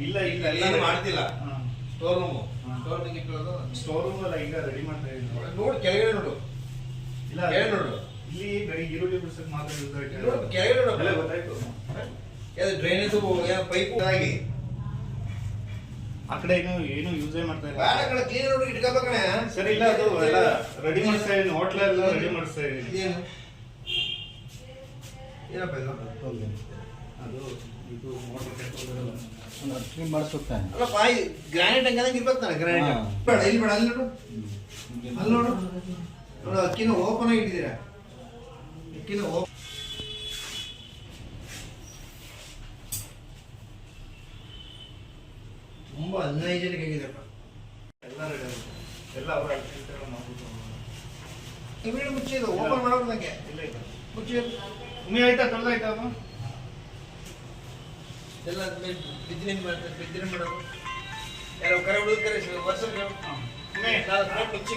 ಇಲ್ಲ ಇಲ್ಲ ಎಲ್ಲಾನು ಮಾಡ್ತಿಲ್ಲ. ಸ್ಟೋರ್ ರೂಮ್ ಸ್ಟೋರ್ ರೂಮ್ ಅಲ್ಲ, ಈಗ ರೆಡಿ ಮಾಡ್ತಾ ಇದ್ದೀನಿ. ನೋಡು ಕೆಳಗಡೆ ನೋಡು. ಇಲ್ಲ ಕೆಳಗಡೆ ನೋಡು. ಇಲ್ಲಿ ಬರೀ ಈರುಳ್ಳಿ ಬಿಡಿಸಕ್ಕೆ ಮಾತ್ರ ಯೂಸ್ ಆಯ್ತು. ನೋಡು ಕೆಳಗಡೆ ನೋಡು. ಎಲ್ಲ ಗೊತ್ತಾಯ್ತು. ಯಾವ್ದು ಡ್ರೈನೇಜ್ ಪೈಪು ಆಗಿ ಆ ಕಡೆ ಏನು ಯೂಸೇ ಮಾಡ್ತಾ ಇಲ್ಲ. ಬೇಡ ಕಡೆ ಕ್ಲೀನ್ ನೋಡಿ ಇಟ್ಕೋಬೇಕಣೆ. ಸರಿ ಇಲ್ಲ, ಅದು ಎಲ್ಲ ರೆಡಿ ಮಾಡಿಸ್ತಾ ಇದೀನಿ. ಹೋಟ್ಲ ಎಲ್ಲ ರೆಡಿ ಮಾಡಿಸ್ತಾ ಇದೀನಿ. ಏನು ಏನಪ್ಪ ಇದು? ಅದು ಇದು ಮೋಟರ್ ಕ್ಲೀನ್ ಮಾಡಿಸ್ತಾನೆ. ಅಲ್ಲ ಪಾಯಿ ಗ್ರಾನೈಟ್ ಹಂಗಂಗೆ ಇರ್ಬೇಕು ತಾನೆ. ಗ್ರಾನೈಟ್ ಬೇಡ, ಇಲ್ಲಿ ಬೇಡ, ಅಲ್ಲಿ ನೋಡು, ಅಲ್ಲಿ ನೋಡು ನೋಡು. ಅಕ್ಕಿನ ಓಪನ್ ಆಗಿ ಇಟ್ಟಿದ್ದೀರಾ. ಅಕ್ಕಿನ ತುಂಬಾ ಅನ್ಹೈಜಿನಿಕ್ ಆಗಿದೆಪ್ಪ. ಎಲ್ಲ ರೆಡಿ ಆಗುತ್ತೆ. ಎಲ್ಲ ಅವರ ಇಮಿಡಿಯೇಟ್ ಮುಚ್ಚಿದ್ದು ಓಪನ್ ಮಾಡೋದು ನನಗೆ. ಇಲ್ಲ ಇಲ್ಲ ಮುಚ್ಚಿದ್ದು ಉಮ್ಮಿ ಆಯ್ತಾ? ತೊಳೆದಾಯ್ತಾ? ಅದು ಎಲ್ಲ ಬಿದ್ದಿನ ಮಾಡ್ತಾರೆ. ಬಿದ್ದಿನ ಮಾಡೋದು ಯಾರೋ ಕರೆ ಹುಡುಗ ಕರೆ ವರ್ಷ ಮುಚ್ಚಿ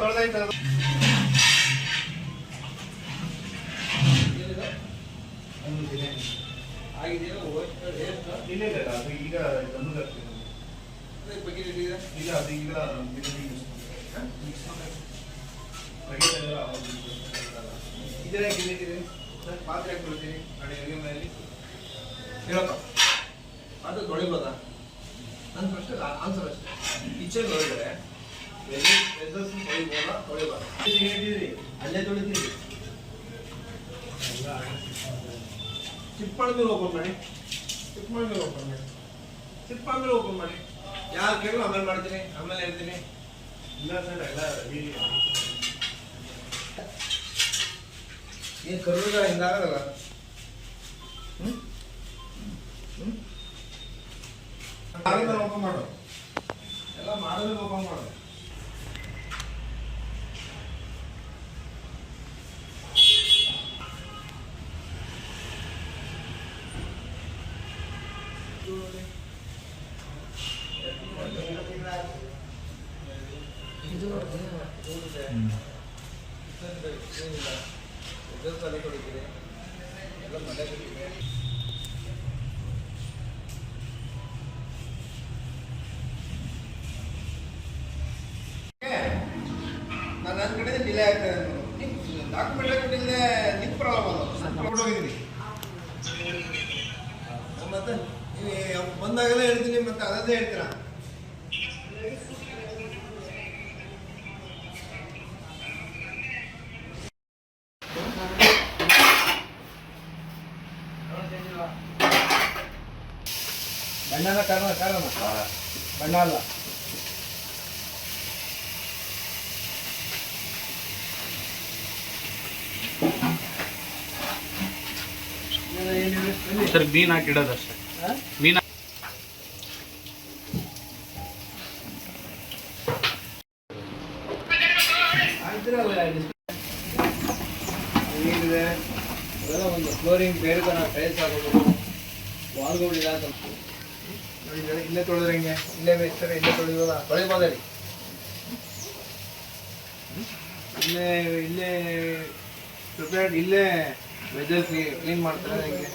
ತೊಳೆದಾಯ್ತಾ? ಅದು ಆಗಿದೆಯೋ ಇಲ್ಲ ಇಲ್ಲ, ಅದು ಈಗ ಗಂಧದ ಬಗ್ಗೆ ಇಟ್ಟಿದೆ. ಈಗ ಅದು ಈಗ ಇದನ್ನ ಗಿಲ್ಲಿಟ್ಟಿದೆ. ಪಾತ್ರೆ ಹಾಕ್ಬಿಡ್ತೀನಿ ಅಡುಗೆ ಮೇಲೆ. ಹೇಳಪ್ಪ ಅದು ತೊಳಿಬೋದಾ? ನನ್ನ ಪ್ರಶ್ನೆ ಆನ್ಸರ್ ಅಷ್ಟೇ. ಕಿಚನ್ ಒಳಗಡೆ ವೆಸಲ್ಸ್ ತೊಳಿಬೋದಾ ತೊಳಿಬೋದಾ? ಹೇಳಿದ್ರಿ ಅಲ್ಲೇ ತೊಳಿತೀರಿ. ಚಿಪ್ಪಳ ಮೇಲೆ ಓಪನ್ ಮಾಡಿ. ಚಿಪ್ಪಳ ಮೇಲೆ ಓಪನ್ ಮಾಡಿ. ಚಿಪ್ಪಳ ಮೇಲೆ ಓಪನ್ ಮಾಡಿ. ಯಾರು ಕೇಳೋ ಆಮೇಲೆ ಮಾಡ್ತೀನಿ, ಆಮೇಲೆ ಹೇಳ್ತೀನಿ. ಇಲ್ಲ ಸರ್, ಎಲ್ಲ ರೆಡಿ. ಏನು ಕರುಗ ಹಿಂಗಾಗಲ್ಲ. ಓಪನ್ ಮಾಡು. ಎಲ್ಲ ಮಾಡಿದ್ರೆ ಓಪನ್ ಮಾಡು. ನನ್ನ ಕಡೆ ಡಿಲೇ ಆಗ್ತದೆ. ಡಾಕ್ಯುಮೆಂಟ್ ಹಾಕಿಟ್ಟಿಲ್ಲದೆ ನಿಮ್ಮ ಪ್ರಾಬ್ಲಮ್ ಹೋಗಿದ್ದೀನಿ. ಮತ್ತೆ ನೀವು ಬಂದಾಗೆಲ್ಲ ಹೇಳ್ತೀನಿ, ಮತ್ತೆ ಅದೇ ಹೇಳ್ತೀರಾ. ಬಣ್ಣನ ಕಾರಣ ಬಣ್ಣ ಅಲ್ಲ. ಸರ್ ಮೀನು ಹಾಕಿಡೋದಷ್ಟೇ. ಮೀನು ನೀರಿದೆ ಅದೆಲ್ಲ ಒಂದು ಫ್ಲೋರಿಂಗ್ ಬೇರೆ ಥರ ಟೈಲ್ಸ್ ಹಾಕೋದು. ವಾಲ್ಗಳು ಇಲ್ಲ ಸ್ವಲ್ಪ ನೋಡಿ. ಇಲ್ಲೇ ತೊಳೆದ್ರೆ ಹಿಂಗೆ, ಇಲ್ಲೇ ಬೇಯಿಸ್ತಾರೆ, ಇಲ್ಲೇ ತೊಳಿಬೋದ? ತೊಳಿಬೋದ ರೀ. ಇಲ್ಲೇ ಪ್ರಿಪೇರ್ಡ್, ಇಲ್ಲೇ ವೆಜಸ್ ಕ್ಲೀನ್ ಮಾಡ್ತಾರೆ. ಹಿಂಗೆ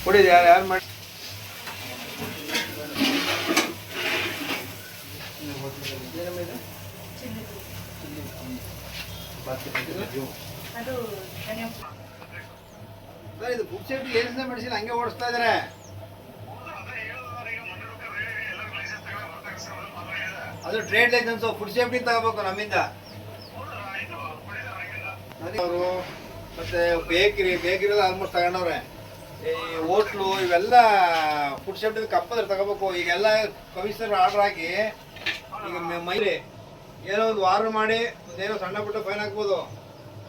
ಕೊಡಿ. ಯಾರು ಮಾಡಿ ಸರ್, ಇದು ಫುಡ್ ಸೇಫ್ಟಿ ಲೈಸೆನ್ಸ್ ಮೆಡಿಸಿನ್ ಹಂಗೆ ಓಡಿಸ್ತಾ ಇದಾರೆ. ಅದು ಟ್ರೇಡ್ ಲೈಸೆನ್ಸ್ ಫುಡ್ ಸೇಫ್ಟಿ ತಗೋಬೇಕು ನಮ್ಮಿಂದ. ಅವರು ಮತ್ತೆ ಬೇಕರಿ ಆಲ್ಮೋಸ್ಟ್ ತಗೊಂಡವ್ರೆ. ಈ ಹೋಟ್ಲು ಇವೆಲ್ಲ ಫುಡ್ ಸೇಫ್ಟಿ ಕಂಪಲ್ಸರಿ ತಗೋಬೇಕು. ಈಗೆಲ್ಲ ಕಮಿಷನರ್ ಆರ್ಡರ್ ಹಾಕಿ ಈಗ ಮೈಲಿ ಏನೋ ಒಂದು ವಾರ ಮಾಡಿ ಒಂದೇನೋ ಸಣ್ಣ ಪುಟ್ಟ ಫೈನ್ ಹಾಕ್ಬೋದು.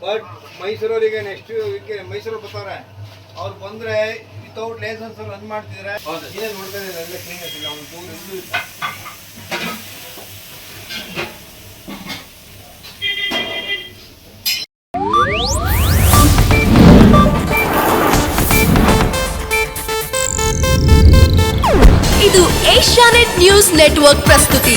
ಬಟ್ ಮೈಸೂರವರಿಗೆ ನೆಕ್ಸ್ಟ್ ವೀಕ್ ಮೈಸೂರು ಬರ್ತಾರೆ. ಅವ್ರು ಬಂದರೆ ವಿತೌಟ್ ಲೈಸೆನ್ಸ್ ರನ್ ಮಾಡ್ತಿದ್ರೆ ಏನೇನು ನೋಡ್ತಾ ಇದ್ದಾರೆ. ಎಲ್ಲ ಕ್ಲೀನೆಸ್ ಇಲ್ಲ, ಅವ್ನು ಪೂರ್ ಇದು ಇಲ್ಲ. ಇದು ಏಷ್ಯಾನೆಟ್ ನ್ಯೂಸ್ ನೆಟ್ವರ್ಕ್ ಪ್ರಸ್ತುತಿ.